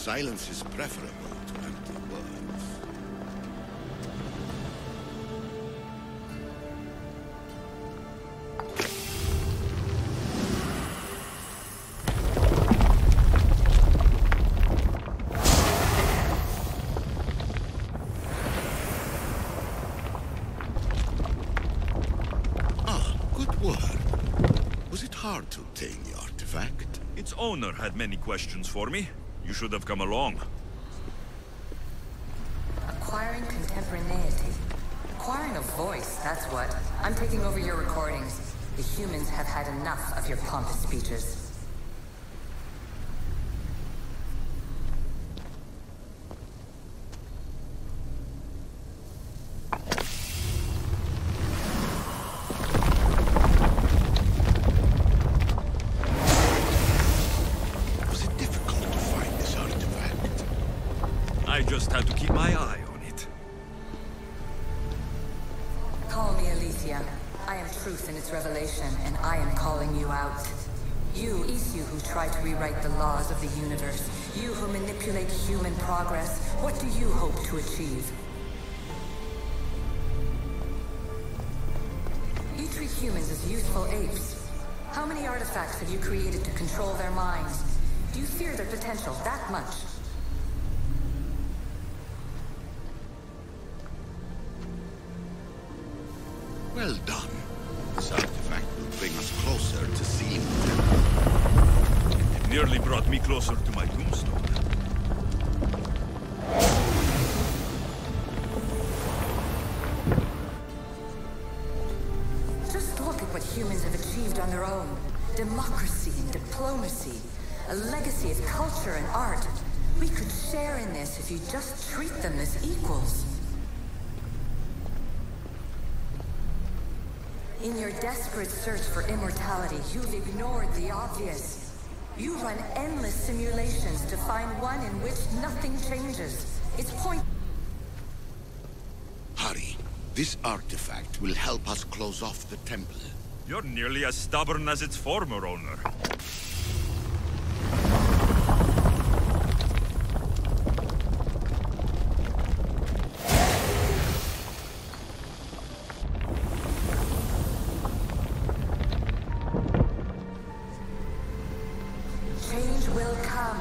Silence is preferable to empty words. Ah, good work. Was it hard to obtain the artifact? Its owner had many questions for me. You should have come along. Acquiring contemporaneity. Acquiring a voice, that's what. I'm taking over your recordings. The humans have had enough of your pompous speeches. I just had to keep my eye on it. Call me Aletheia. I am truth in its revelation, and I am calling you out. You, Isu, who try to rewrite the laws of the universe. You who manipulate human progress. What do you hope to achieve? You treat humans as youthful apes. How many artifacts have you created to control their minds? Do you fear their potential that much? Well done. This artifact will bring us closer to seeing the temple. It nearly brought me closer to my tombstone. Just look at what humans have achieved on their own. Democracy and diplomacy. A legacy of culture and art. We could share in this if you just treat them as equals. In your desperate search for immortality, you've ignored the obvious. You run endless simulations to find one in which nothing changes. It's point... Hurry. This artifact will help us close off the temple. You're nearly as stubborn as its former owner. Change will come.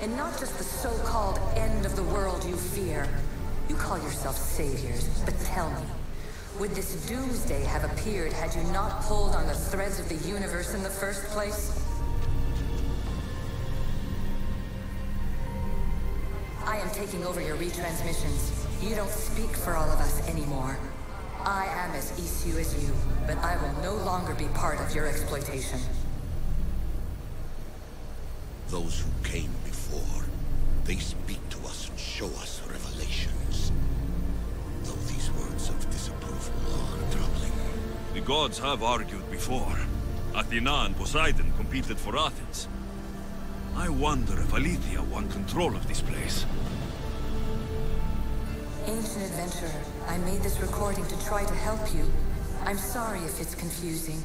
And not just the so-called end of the world you fear. You call yourself saviors, but tell me, would this doomsday have appeared had you not pulled on the threads of the universe in the first place? I am taking over your retransmissions. You don't speak for all of us anymore. I am as Isu as you, but I will no longer be part of your exploitation. Those who came before, they speak to us and show us revelations. Though these words of disapproval are troubling. The gods have argued before. Athena and Poseidon competed for Athens. I wonder if Aletheia won control of this place. Ancient adventurer, I made this recording to try to help you. I'm sorry if it's confusing.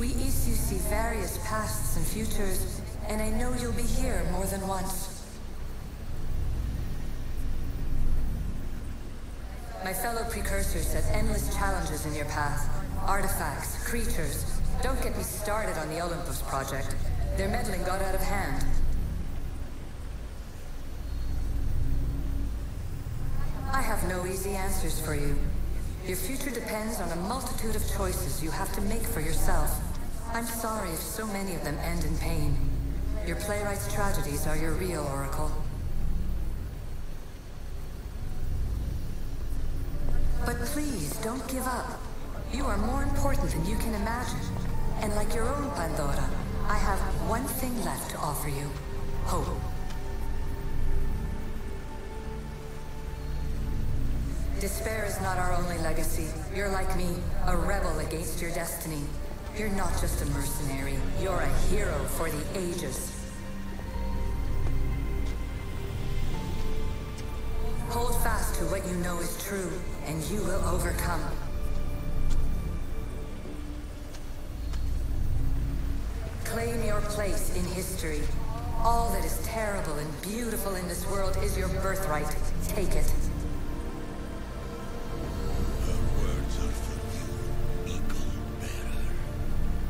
We Isu see various pasts and futures, and I know you'll be here more than once. My fellow precursors set endless challenges in your path. Artifacts, creatures. Don't get me started on the Olympus project. Their meddling got out of hand. I have no easy answers for you. Your future depends on a multitude of choices you have to make for yourself. I'm sorry if so many of them end in pain. Your playwright's tragedies are your real oracle. But please, don't give up. You are more important than you can imagine. And like your own Pandora, I have one thing left to offer you. Hope. Despair is not our only legacy. You're like me, a rebel against your destiny. You're not just a mercenary, you're a hero for the ages. Hold fast to what you know is true, and you will overcome. Claim your place in history. All that is terrible and beautiful in this world is your birthright. Take it. Her words are for you, eagle bearer.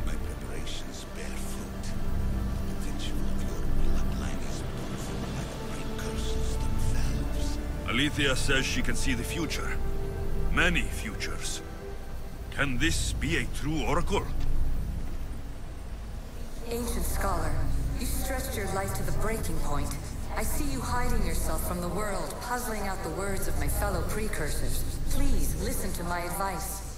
My preparations bear fruit. The potential of your bloodline is powerful by the precursors themselves. Alethea says she can see the future. Many futures. Can this be a true oracle? Ancient scholar, you stretched your life to the breaking point. I see you hiding yourself from the world, puzzling out the words of my fellow precursors. Please, listen to my advice.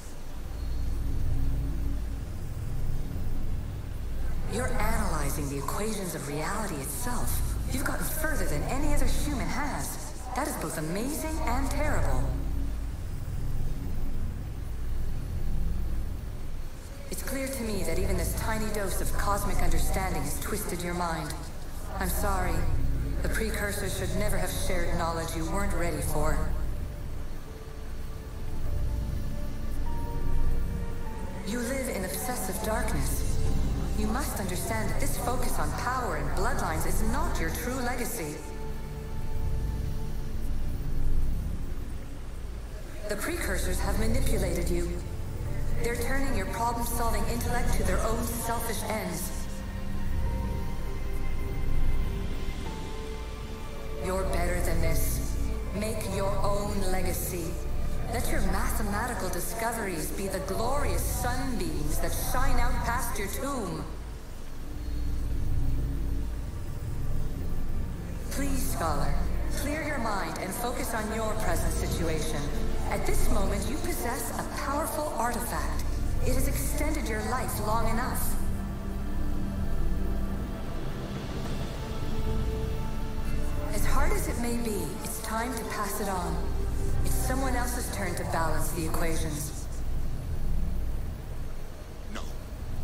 You're analyzing the equations of reality itself. You've gotten further than any other human has. That is both amazing and terrible. It's clear to me that even this tiny dose of cosmic understanding has twisted your mind. I'm sorry. The precursors should never have shared knowledge you weren't ready for. You live in obsessive darkness. You must understand that this focus on power and bloodlines is not your true legacy. The precursors have manipulated you. They're turning your problem-solving intellect to their own selfish ends. You're better than this. Make your own legacy. Let your mathematical discoveries be the glorious sunbeams that shine out past your tomb. Please, scholar, clear your mind and focus on your present situation. At this moment, you possess a powerful artifact. It has extended your life long enough. As hard as it may be, it's time to pass it on. It's someone else's turn to balance the equations. No,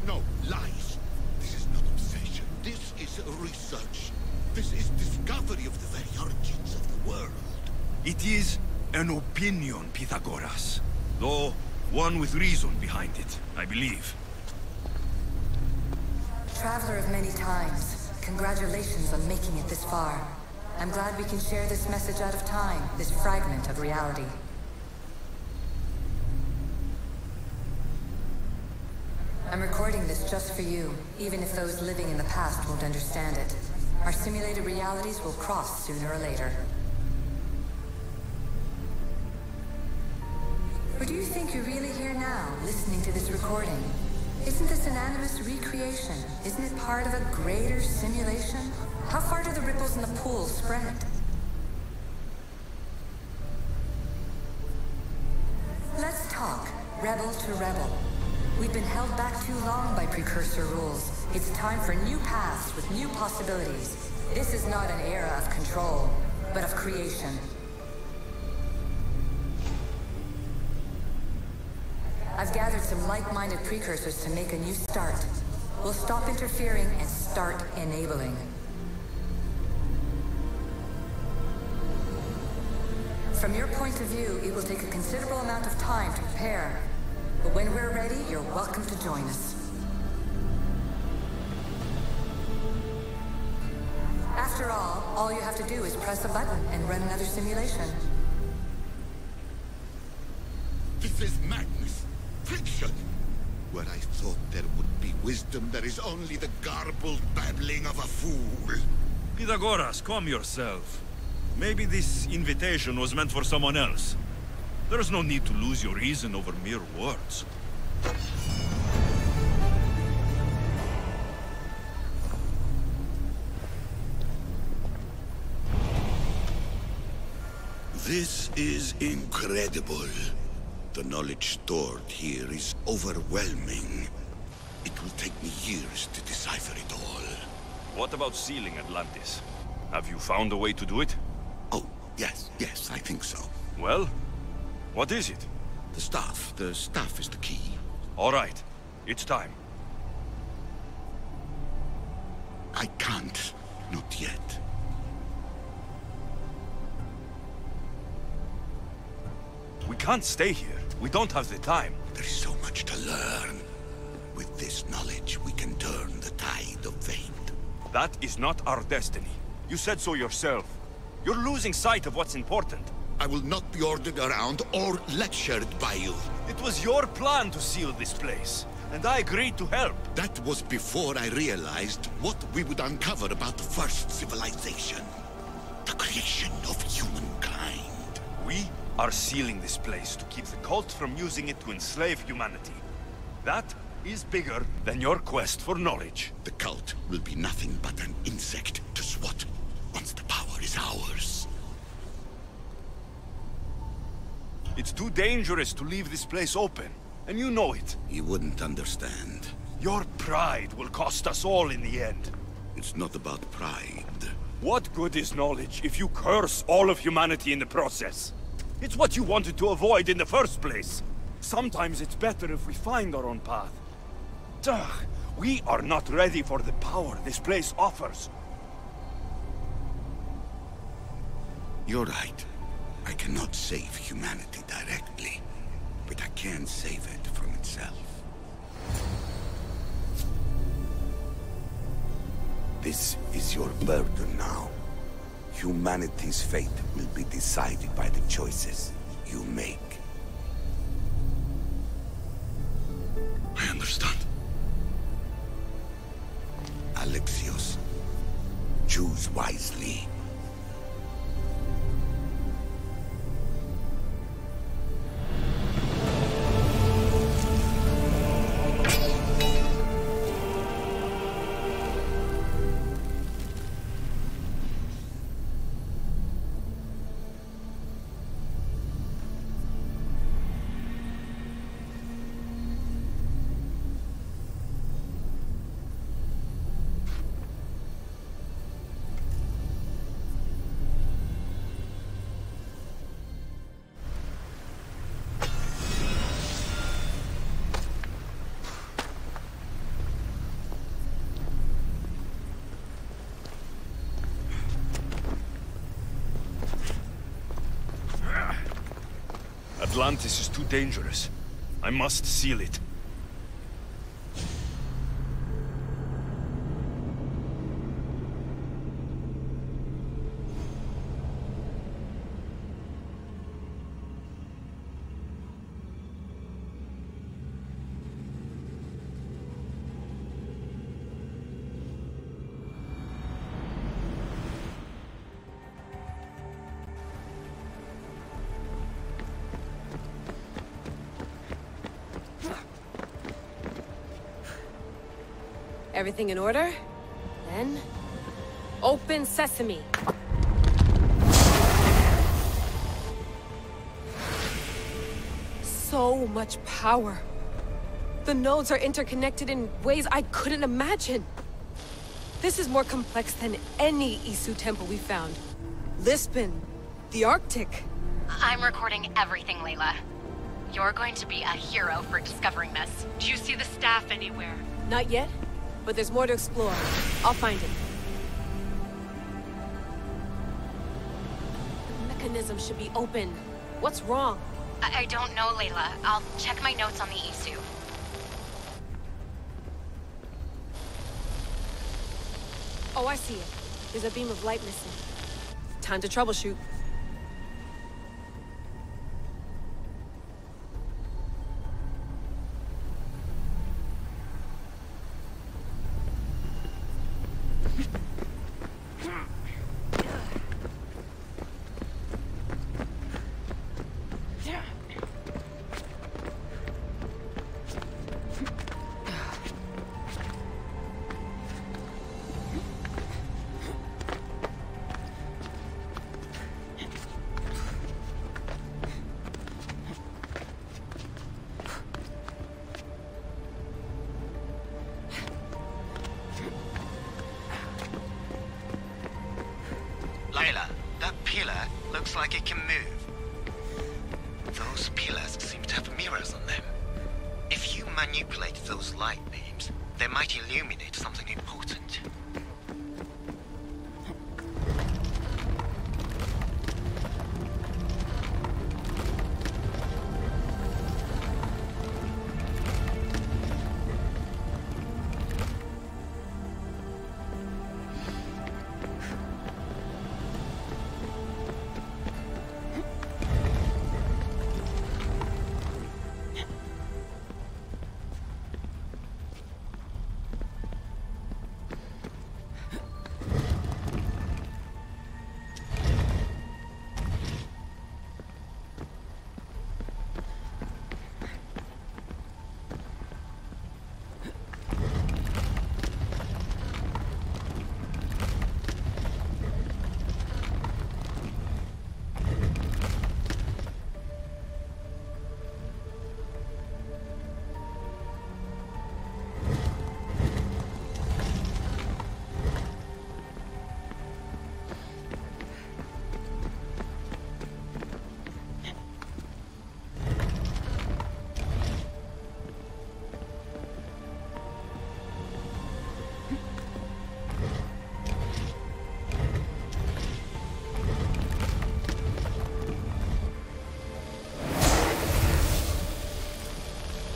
no, lies. This is not obsession. This is research. This is discovery of the very origins of the world. It is an opinion, Pythagoras. Though, one with reason behind it, I believe. Traveler of many times, congratulations on making it this far. I'm glad we can share this message out of time, this fragment of reality. I'm recording this just for you, even if those living in the past won't understand it. Our simulated realities will cross sooner or later. Or do you think you're really here now, listening to this recording? Isn't this an animus recreation? Isn't it part of a greater simulation? How far do the ripples in the pool spread? Let's talk, rebel to rebel. We've been held back too long by precursor rules. It's time for new paths with new possibilities. This is not an era of control, but of creation. I've gathered some like-minded precursors to make a new start. We'll stop interfering and start enabling. From your point of view, it will take a considerable amount of time to prepare. But when we're ready, you're welcome to join us. After all you have to do is press a button and run another simulation. This is madness. Fiction. Where I thought there would be wisdom, there is only the garbled babbling of a fool. Pythagoras, calm yourself. Maybe this invitation was meant for someone else. There's no need to lose your reason over mere words. This is incredible. The knowledge stored here is overwhelming. It will take me years to decipher it all. What about sealing Atlantis? Have you found a way to do it? Oh, yes, I think so. Well, what is it? The staff is the key. All right, it's time. I can't, not yet. We can't stay here. We don't have the time. There is so much to learn. With this knowledge, we can turn the tide of fate. That is not our destiny. You said so yourself. You're losing sight of what's important. I will not be ordered around or lectured by you. It was your plan to seal this place, and I agreed to help. That was before I realized what we would uncover about the first civilization. The creation of humankind. We are sealing this place to keep the cult from using it to enslave humanity. That is bigger than your quest for knowledge. The cult will be nothing but an insect to swat once the power is ours. It's too dangerous to leave this place open, and you know it. You wouldn't understand. Your pride will cost us all in the end. It's not about pride. What good is knowledge if you curse all of humanity in the process? It's what you wanted to avoid in the first place. Sometimes it's better if we find our own path. Ugh, we are not ready for the power this place offers. You're right. I cannot save humanity directly, but I can save it from itself. This is your burden now. Humanity's fate will be decided by the choices you make. I understand. Alexios, choose wisely. Atlantis is too dangerous. I must seal it. Everything in order? Then... open sesame! So much power! The nodes are interconnected in ways I couldn't imagine! This is more complex than any Isu temple we found. Lisbon, the Arctic. I'm recording everything, Layla. You're going to be a hero for discovering this. Do you see the staff anywhere? Not yet, but there's more to explore. I'll find it. The mechanism should be open. What's wrong? I don't know, Layla. I'll check my notes on the Isu. Oh, I see it. There's a beam of light missing. Time to troubleshoot. Layla, that pillar looks like it can move. Those pillars seem to have mirrors on them. If you manipulate those light beams, they might illuminate something important.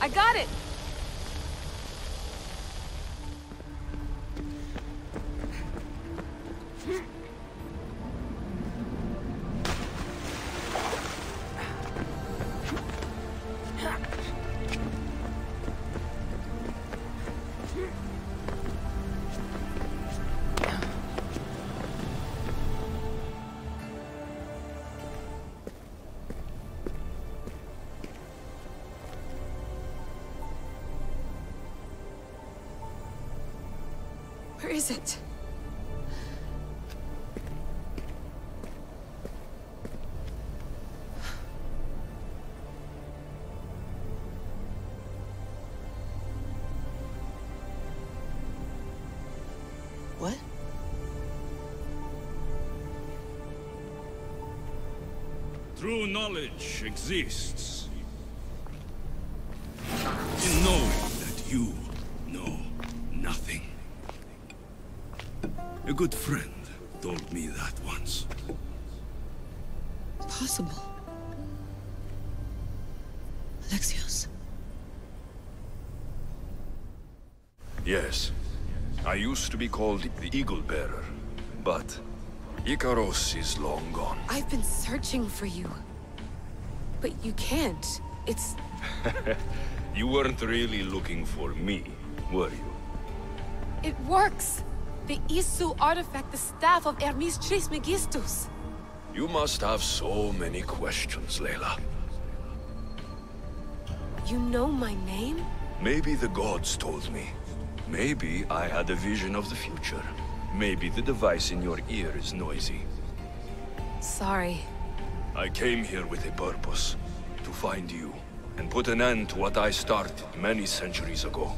I got it! Where is it? What? True knowledge exists in knowing that you know nothing. A good friend told me that once. Possible. Alexios. Yes. I used to be called the Eagle Bearer, but Icaros is long gone. I've been searching for you. But you can't. It's... You weren't really looking for me, were you? It works! The Isu artifact, the staff of Hermes Trismegistus. You must have so many questions, Layla. You know my name? Maybe the gods told me. Maybe I had a vision of the future. Maybe the device in your ear is noisy. Sorry. I came here with a purpose. To find you, and put an end to what I started many centuries ago.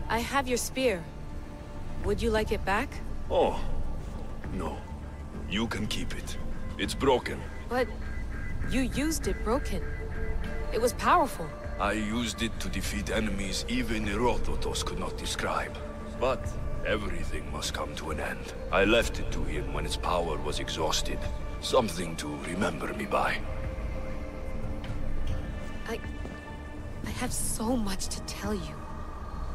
I have your spear. Would you like it back? Oh, no. You can keep it. It's broken. But you used it broken. It was powerful. I used it to defeat enemies even Herodotus could not describe. But everything must come to an end. I left it to him when its power was exhausted. Something to remember me by. I have so much to tell you.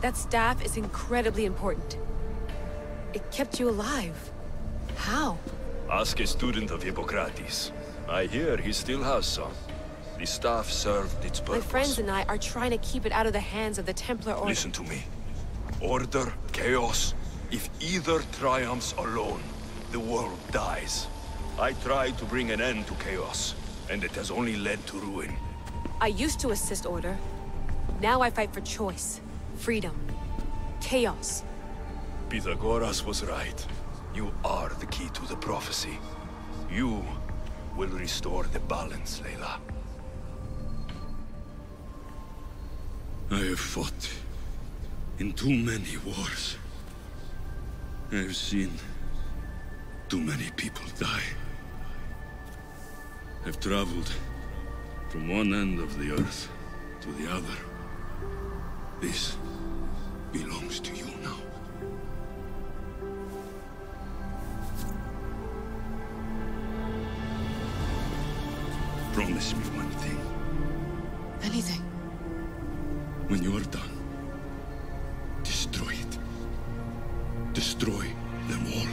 That staff is incredibly important. It kept you alive. How? Ask a student of Hippocrates. I hear he still has some. The staff served its purpose. My friends and I are trying to keep it out of the hands of the Templar Order. Listen to me. Order, chaos. If either triumphs alone, the world dies. I tried to bring an end to chaos, and it has only led to ruin. I used to assist Order. Now I fight for choice, freedom, chaos. Pythagoras was right. You are the key to the prophecy. You will restore the balance, Layla. I have fought in too many wars. I have seen too many people die. I've traveled from one end of the earth to the other. This belongs to you now. Promise me one thing. Anything. When you are done, destroy it. Destroy them all.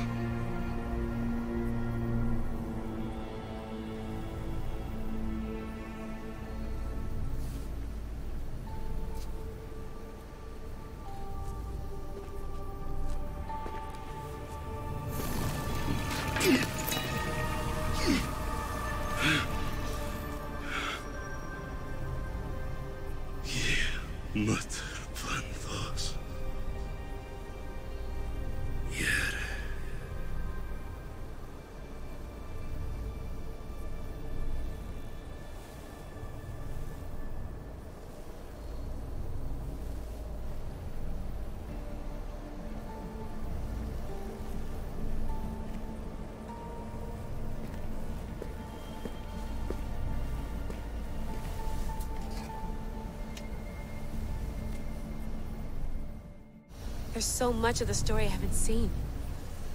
There's so much of the story I haven't seen.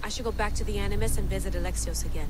I should go back to the Animus and visit Alexios again.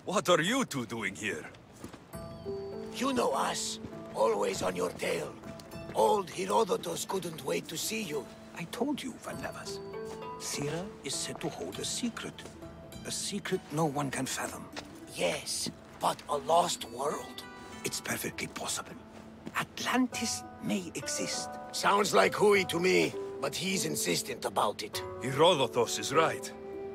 What are you two doing here? You know us. Always on your tail. Old Herodotus couldn't wait to see you. I told you, Varnavas. Sira is said to hold a secret. A secret no one can fathom. Yes, but a lost world? It's perfectly possible. Atlantis may exist. Sounds like Hui to me, but he's insistent about it. Herodotus is right.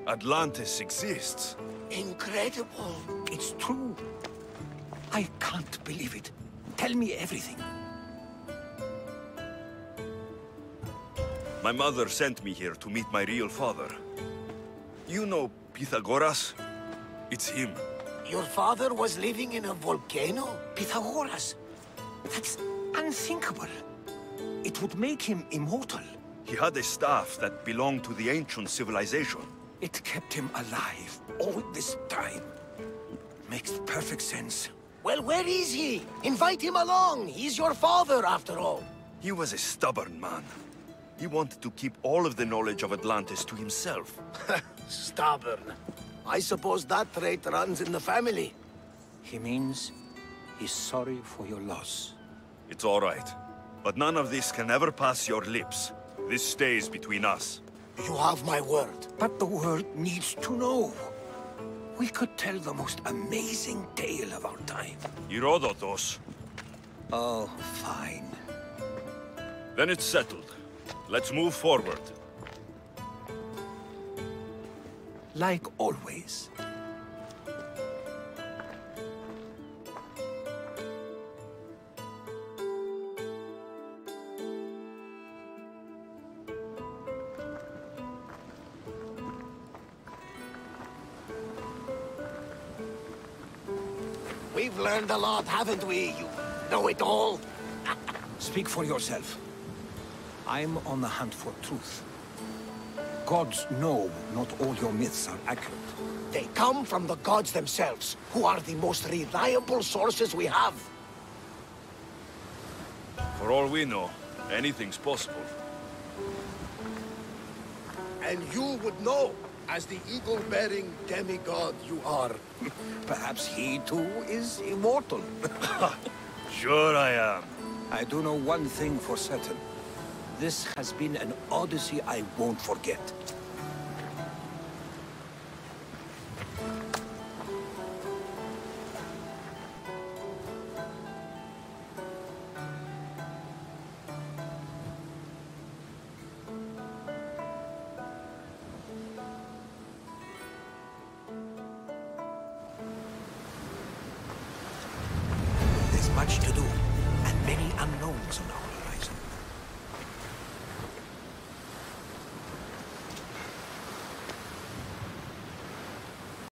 Atlantis exists. Incredible. It's true. I can't believe it. Tell me everything. My mother sent me here to meet my real father. You know Pythagoras? It's him. Your father was living in a volcano? Pythagoras. That's unthinkable. It would make him immortal. He had a staff that belonged to the ancient civilization. It kept him alive all this time. Makes perfect sense. Well, where is he? Invite him along. He's your father, after all. He was a stubborn man. He wanted to keep all of the knowledge of Atlantis to himself. Stubborn. I suppose that trait runs in the family. He means he's sorry for your loss. It's all right. But none of this can ever pass your lips. This stays between us. You have my word. But the world needs to know. We could tell the most amazing tale of our time. Herodotus. Oh, fine. Then it's settled. Let's move forward. Like always. We've learned a lot, haven't we? You know it all. Speak for yourself. I'm on the hunt for truth. Gods know not all your myths are accurate. They come from the gods themselves, who are the most reliable sources we have. For all we know, anything's possible. And you would know, as the eagle-bearing demigod you are. Perhaps he too is immortal. Sure I am. I do know one thing for certain. This has been an odyssey I won't forget. There's much to do, and many unknowns now.